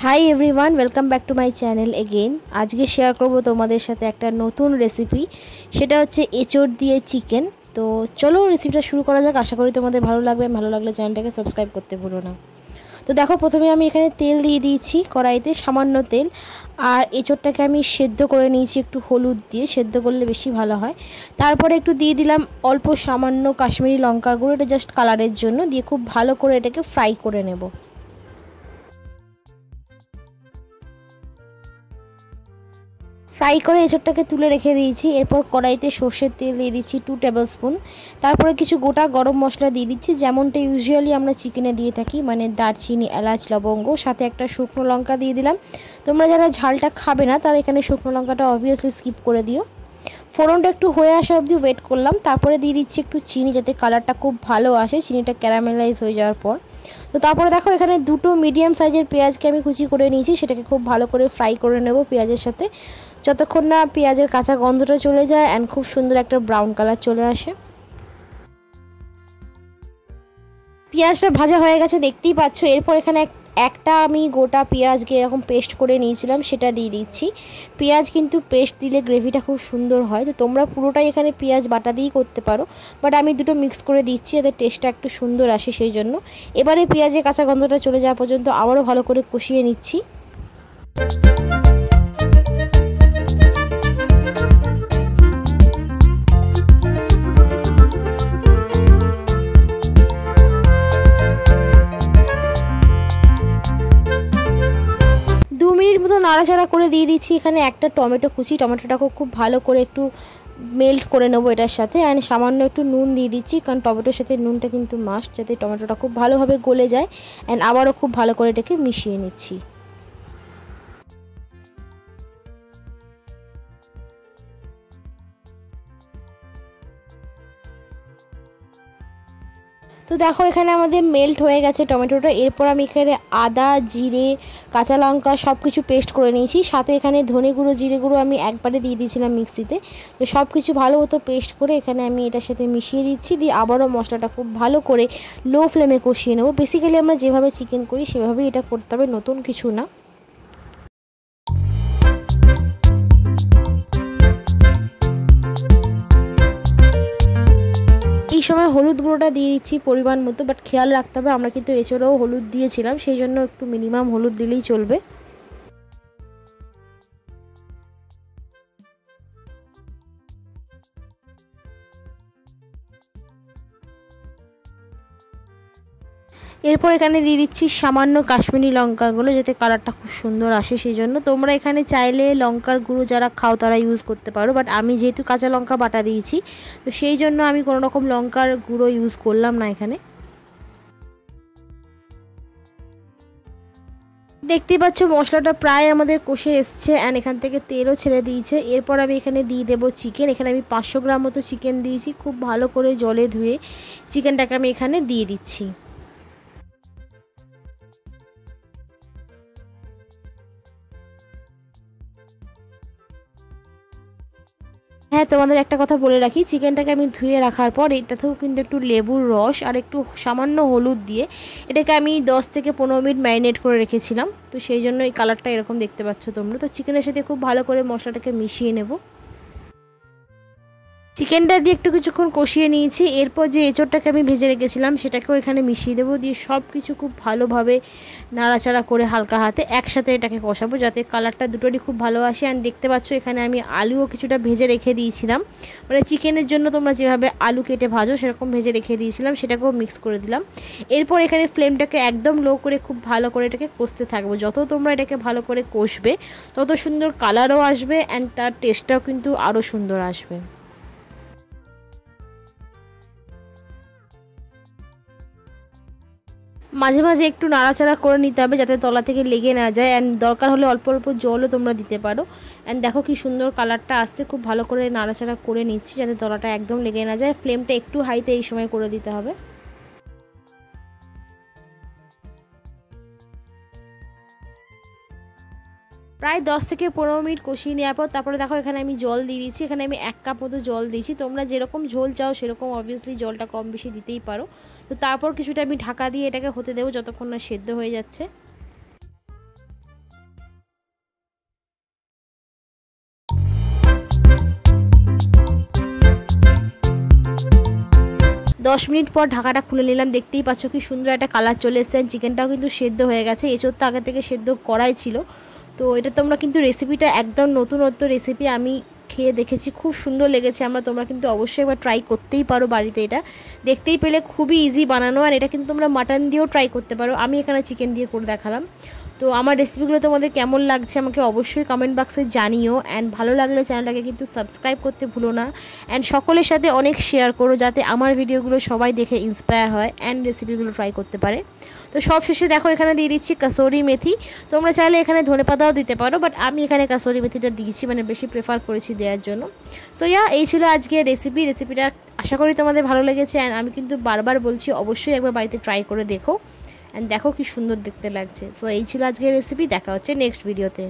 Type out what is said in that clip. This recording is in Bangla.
Hi everyone, welcome back to my channel again. আজকে শেয়ার করব তোমাদের সাথে একটা নতুন রেসিপি, সেটা হচ্ছে এঁচোড় দিয়ে চিকেন। তো চলো রেসিপিটা শুরু করা যাক। আশা করি তোমাদের ভালো লাগবে। ভালো লাগলে চ্যানেলটাকে সাবস্ক্রাইব করতে ভুলো না। তো দেখো, প্রথমে আমি এখানে তেল দিয়ে দিয়েছি কড়াইতে, সামান্য তেল। আর এঁচোড়টাকে আমি সেদ্ধ করে নিয়েছি একটু হলুদ দিয়ে, সেদ্ধ করলে বেশি ভালো হয়। তারপরে একটু দিয়ে দিলাম অল্প সামান্য কাশ্মীরি লঙ্কার গুঁড়ো, এটা জাস্ট কালারের জন্য, দিয়ে খুব ভালো করে এটাকে ফ্রাই করে নেব। ফ্রাই করে এঁচোড়টাকে তুলে রেখে দিয়েছি। এরপর কড়াইতে সর্ষের তেল দিয়ে দিচ্ছি 2 টেবিল স্পুন। তারপরে কিছু গোটা গরম মশলা দিয়ে দিচ্ছি, যেমনটা ইউজুয়ালি আমরা চিকেনে দিয়ে থাকি, মানে দারচিনি, এলাচ, লবঙ্গ, সাথে একটা শুকনো লঙ্কা দিয়ে দিলাম। তোমরা যারা ঝালটা খাবে না তারা এখানে শুকনো লঙ্কাটা অবভিয়াসলি স্কিপ করে দিও। ফোড়নটা একটু হয়ে আসা অবধি ওয়েট করলাম। তারপরে দিয়ে দিচ্ছি একটু চিনি, যাতে কালারটা খুব ভালো আসে, চিনিটা ক্যারামেলাইজ হয়ে যাওয়ার পর। তো তারপরে দেখো, এখানে দুটো মিডিয়াম সাইজের পেঁয়াজকে আমি কুচি করে নিয়েছি, সেটাকে খুব ভালো করে ফ্রাই করে নেব পেঁয়াজের সাথে, যতক্ষণ না পেঁয়াজের কাঁচা গন্ধটা চলে যায় অ্যান্ড খুব সুন্দর একটা ব্রাউন কালার চলে আসে। পেঁয়াজটা ভাজা হয়ে গেছে, দেখতেই পাচ্ছ। এরপর এখানে একটা আমি গোটা পেঁয়াজকে এরকম পেস্ট করে নিয়েছিলাম, সেটা দিয়ে দিচ্ছি। পেঁয়াজ কিন্তু পেস্ট দিলে গ্রেভিটা খুব সুন্দর হয়। তো তোমরা পুরোটাই এখানে পেঁয়াজ বাটা দিয়েই করতে পারো, বাট আমি দুটো মিক্স করে দিচ্ছি যাতে টেস্টটা একটু সুন্দর আসে, সেই জন্য। এবারে পেঁয়াজের কাঁচা গন্ধটা চলে যাওয়া পর্যন্ত আবারও ভালো করে কষিয়ে নিচ্ছি। নাড়াচাড়া করে দিয়ে দিচ্ছি এখানে একটা টমেটো কুচি। টমেটোটাকে খুব ভালো করে একটু মেল্ট করে নেবো এটার সাথে, অ্যান্ড সামান্য একটু নুন দিয়ে দিচ্ছি, কারণ টমেটোর সাথে নুনটা কিন্তু মাস্ট, যাতে টমেটোটা খুব ভালোভাবে গলে যায়। অ্যান্ড আবারও খুব ভালো করে এটাকে মিশিয়ে নিচ্ছি। তো দেখো, এখানে আমাদের মেল্ট হয়ে গেছে টমেটোটা। এরপর আমি এখানে আদা, জিরে, কাঁচা লঙ্কা সব কিছু পেস্ট করে নিয়েছি, সাথে এখানে ধনে গুঁড়ো, জিরে গুঁড়ো আমি একবারে দিয়ে দিয়েছিলাম মিক্সিতে। তো সব কিছু ভালো মতো পেস্ট করে এখানে আমি এটার সাথে মিশিয়ে দিচ্ছি, দিয়ে আবারও মশলাটা খুব ভালো করে লো ফ্লেমে কষিয়ে নেবো। বেসিক্যালি আমরা যেভাবে চিকেন করি সেভাবেই এটা করতে হবে, নতুন কিছু না। এই সময় হলুদ গুঁড়োটা দিয়ে দিচ্ছি পরিমাণ মতো, বাট খেয়াল রাখতে হবে আমরা কিন্তু এছাড়াও হলুদ দিয়েছিলাম, সেই জন্য একটু মিনিমাম হলুদ দিলেই চলবে। এরপর এখানে দিয়ে দিচ্ছি সামান্য কাশ্মীরি লঙ্কাগুলো, যাতে কালারটা খুব সুন্দর আসে, সেই জন্য। তোমরা এখানে চাইলে লঙ্কার গুঁড়ো যারা খাও তারা ইউজ করতে পারো, বাট আমি যেহেতু কাঁচা লঙ্কা বাটা দিয়েছি, তো সেই জন্য আমি কোনো রকম লঙ্কার গুঁড়ো ইউজ করলাম না এখানে। দেখতেই পাচ্ছ মশলাটা প্রায় আমাদের কষে এসছে, অ্যান্ড এখান থেকে তেলও ছেড়ে দিয়েছে। এরপর আমি এখানে দিয়ে দেবো চিকেন। এখানে আমি 500 গ্রাম মতো চিকেন দিয়েছি, খুব ভালো করে জলে ধুয়ে চিকেনটাকে আমি এখানে দিয়ে দিচ্ছি। হ্যাঁ, তোমাদের একটা কথা বলে রাখি, চিকেনটাকে আমি ধুয়ে রাখার পর এটাতেও কিন্তু একটু লেবুর রস আর একটু সামান্য হলুদ দিয়ে এটাকে আমি 10 থেকে 15 মিনিট ম্যারিনেট করে রেখেছিলাম। তো সেই জন্য এই কালারটা এরকম দেখতে পাচ্ছ তোমরা। তো চিকেনের সাথে খুব ভালো করে মশলাটাকে মিশিয়ে নেব। চিকেনটা দিয়ে একটু কিছুক্ষণ কষিয়ে নিয়েছি। এরপর যে এঁচোড়টাকে আমি ভেজে রেখেছিলাম সেটাকেও এখানে মিশিয়ে দেবো, দিয়ে সব কিছু খুব ভালোভাবে নাড়াচাড়া করে হালকা হাতে একসাথে এটাকে কষাবো, যাতে কালারটা দুটোরই খুব ভালো আসে। অ্যান্ড দেখতে পাচ্ছ এখানে আমি আলুও কিছুটা ভেজে রেখে দিয়েছিলাম, মানে চিকেনের জন্য তোমরা যেভাবে আলু কেটে ভাজো সেরকম ভেজে রেখে দিয়েছিলাম, সেটাকেও মিক্স করে দিলাম। এরপর এখানে ফ্লেমটাকে একদম লো করে খুব ভালো করে এটাকে কষতে থাকবো। যত তোমরা এটাকে ভালো করে কষবে তত সুন্দর কালারও আসবে, অ্যান্ড তার টেস্টটাও কিন্তু আরও সুন্দর আসবে। মাঝে মাঝে একটু নাড়াচাড়া করে নিতে হবে, যাতে তলা থেকে লেগে না যায়। অ্যান্ড দরকার হলে অল্প অল্প জলও তোমরা দিতে পারো। অ্যান্ড দেখো কি সুন্দর কালারটা আসছে, খুব ভালো করে নাড়াচাড়া করে নিচ্ছি যাতে তলাটা একদম লেগে না যায়। ফ্লেমটা একটু হাইতে এই সময় করে দিতে হবে। প্রায় 10 থেকে 15 মিনিট কষিয়ে নেওয়ার পর তারপরে দেখো এখানে আমি জল দিয়ে দিচ্ছি। এখানে আমি 1 কাপ মতো জল দিয়েছি, তোমরা যেরকম ঝোল চাও সেরকম অবভিয়াসলি জলটা কম বেশি দিতেই পারো। তো তারপর কিছুটা আমি ঢাকা দিয়ে এটাকে হতে দেবো যতক্ষণ না সেদ্ধ হয়ে যাচ্ছে। 10 মিনিট পর ঢাকাটা খুলে নিলাম। দেখতেই পাচ্ছ কি সুন্দর একটা কালার চলে এসেছে। চিকেনটাও কিন্তু সেদ্ধ হয়ে গেছে, এঁচোড় তো আগে থেকে সেদ্ধ করাই ছিল। তো এটা তোমরা কিন্তু রেসিপিটা একদম নতুনত্ব রেসিপি, আমি খেয়ে দেখেছি, খুব সুন্দর লেগেছে। তোমরা কিন্তু অবশ্যই একবার ট্রাই করতেই পারো বাড়িতে। এটা দেখতেই পেলে খুবই ইজি বানানো, আর এটা কিন্তু তোমরা মাটন দিয়েও ট্রাই করতে পারো। আমি এখানে চিকেন দিয়ে করে দেখালাম। তো আমার রেসিপিগুলো তোমাদের কেমন লাগছে আমাকে অবশ্যই কমেন্ট বক্সে জানিও। অ্যান্ড ভালো লাগলে চ্যানেলটাকে কিন্তু সাবস্ক্রাইব করতে ভুলো না। অ্যান্ড সকলের সাথে অনেক শেয়ার করো, যাতে আমার ভিডিওগুলো সবাই দেখে ইন্সপায়ার হয় অ্যান্ড রেসিপিগুলো ট্রাই করতে পারে। তো সব শেষে দেখো এখানে দিয়ে দিচ্ছি কাসুরি মেথি। তোমরা চাইলে এখানে ধনেপাতাও দিতে পারো, বাট আমি এখানে কাসুরি মেথিটা দিয়েছি, বেশি প্রেফার করেছি দেওয়ার জন্য। সো এই ছিল আজকের রেসিপিটা আশা করি তোমাদের ভালো লেগেছে। অ্যান্ড আমি কিন্তু বারবার বলছি অবশ্যই একবার বাড়িতে ট্রাই করে দেখো, অ্যান্ড দেখো কি সুন্দর দেখতে লাগছে। সো এই ছিল আজকের রেসিপি, দেখা হচ্ছে নেক্সট ভিডিওতে।